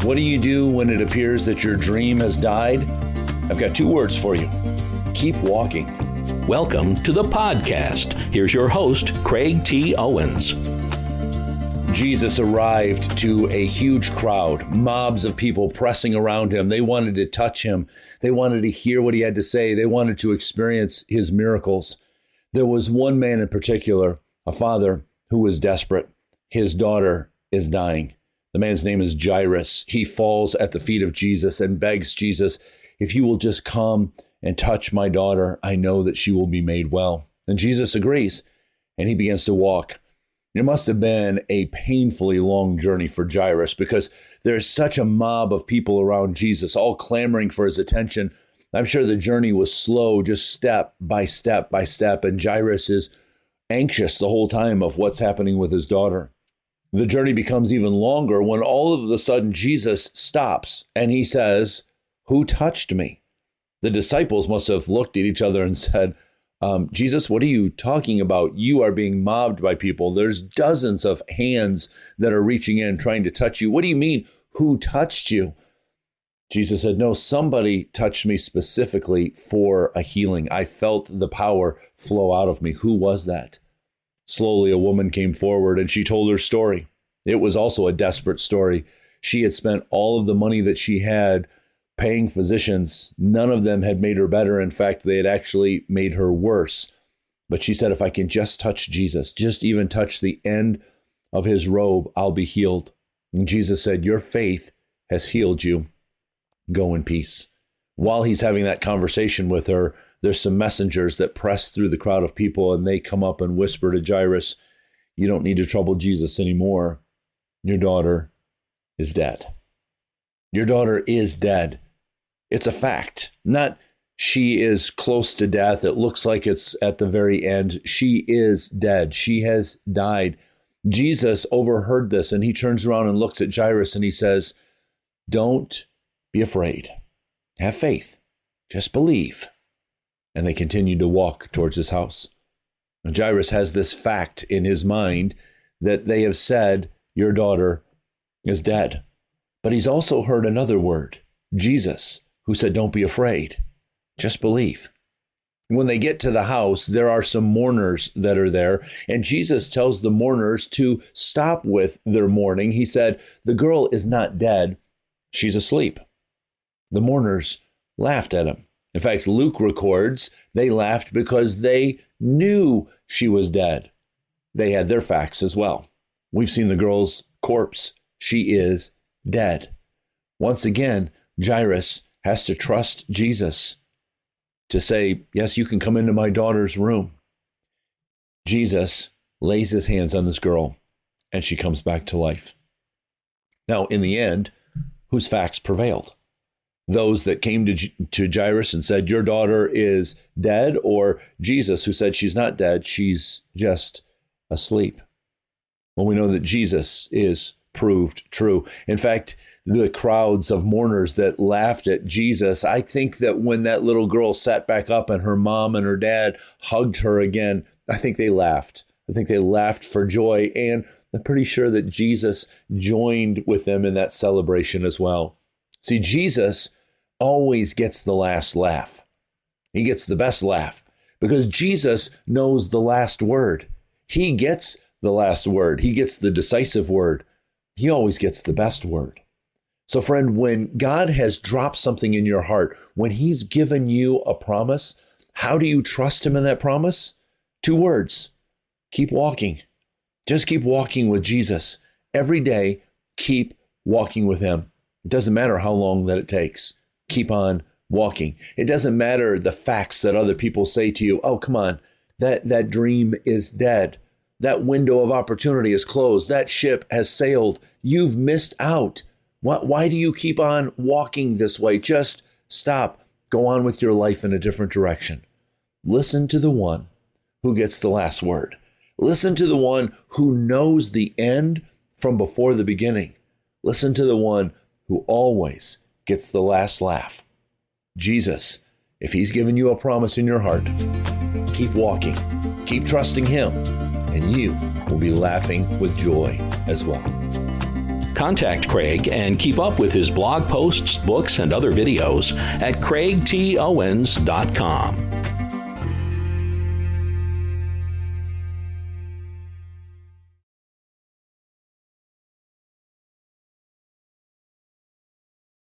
What do you do when it appears that your dream has died? I've got 2 words for you. Keep walking. Welcome to the podcast. Here's your host, Craig T. Owens. Jesus arrived to a huge crowd, mobs of people pressing around him. They wanted to touch him. They wanted to hear what he had to say. They wanted to experience his miracles. There was one man in particular, a father who was desperate. His daughter is dying. The man's name is Jairus. He falls at the feet of Jesus and begs Jesus, if you will just come and touch my daughter, I know that she will be made well. And Jesus agrees, and he begins to walk. It must have been a painfully long journey for Jairus because there's such a mob of people around Jesus, all clamoring for his attention. I'm sure the journey was slow, just step by step by step, and Jairus is anxious the whole time of what's happening with his daughter. The journey becomes even longer when all of a sudden Jesus stops and he says, "Who touched me?" The disciples must have looked at each other and said, Jesus, what are you talking about? You are being mobbed by people. There's dozens of hands that are reaching in, trying to touch you. What do you mean, who touched you? Jesus said, no, somebody touched me specifically for a healing. I felt the power flow out of me. Who was that? Slowly, a woman came forward and she told her story. It was also a desperate story. She had spent all of the money that she had paying physicians. None of them had made her better. In fact, they had actually made her worse. But she said, if I can just touch Jesus, just even touch the end of his robe, I'll be healed. And Jesus said, your faith has healed you. Go in peace. While he's having that conversation with her, there's some messengers that press through the crowd of people, and they come up and whisper to Jairus, you don't need to trouble Jesus anymore. Your daughter is dead. Your daughter is dead. It's a fact. Not she is close to death. It looks like it's at the very end. She is dead. She has died. Jesus overheard this, and he turns around and looks at Jairus and he says, don't be afraid. Have faith. Just believe. And they continued to walk towards his house. And Jairus has this fact in his mind that they have said, your daughter is dead. But he's also heard another word, Jesus, who said, don't be afraid. Just believe. When they get to the house, there are some mourners that are there. And Jesus tells the mourners to stop with their mourning. He said, the girl is not dead. She's asleep. The mourners laughed at him. In fact, Luke records they laughed because they knew she was dead. They had their facts as well. We've seen the girl's corpse. She is dead. Once again, Jairus has to trust Jesus to say, yes, you can come into my daughter's room. Jesus lays his hands on this girl and she comes back to life. Now, in the end, whose facts prevailed? Those that came to Jairus and said, your daughter is dead, or Jesus who said she's not dead, she's just asleep? Well, we know that Jesus is proved true. In fact, the crowds of mourners that laughed at Jesus, I think that when that little girl sat back up and her mom and her dad hugged her again, I think they laughed. I think they laughed for joy. And I'm pretty sure that Jesus joined with them in that celebration as well. See, Jesus always gets the last laugh. He gets the best laugh because Jesus knows the last word. He gets the last word. He gets the decisive word. He always gets the best word. So friend, when God has dropped something in your heart, when he's given you a promise, how do you trust him in that promise? 2 words. Keep walking. Just keep walking with Jesus. Every day, keep walking with him. It doesn't matter how long that it takes. Keep on walking. It doesn't matter the facts that other people say to you. Oh, come on. That dream is dead. That window of opportunity is closed. That ship has sailed. You've missed out. Why do you keep on walking this way? Just stop. Go on with your life in a different direction. Listen to the one who gets the last word. Listen to the one who knows the end from before the beginning. Listen to the one who always gets the last laugh. Jesus, if he's given you a promise in your heart, keep walking, keep trusting him, and you will be laughing with joy as well. Contact Craig and keep up with his blog posts, books, and other videos at craigtowens.com.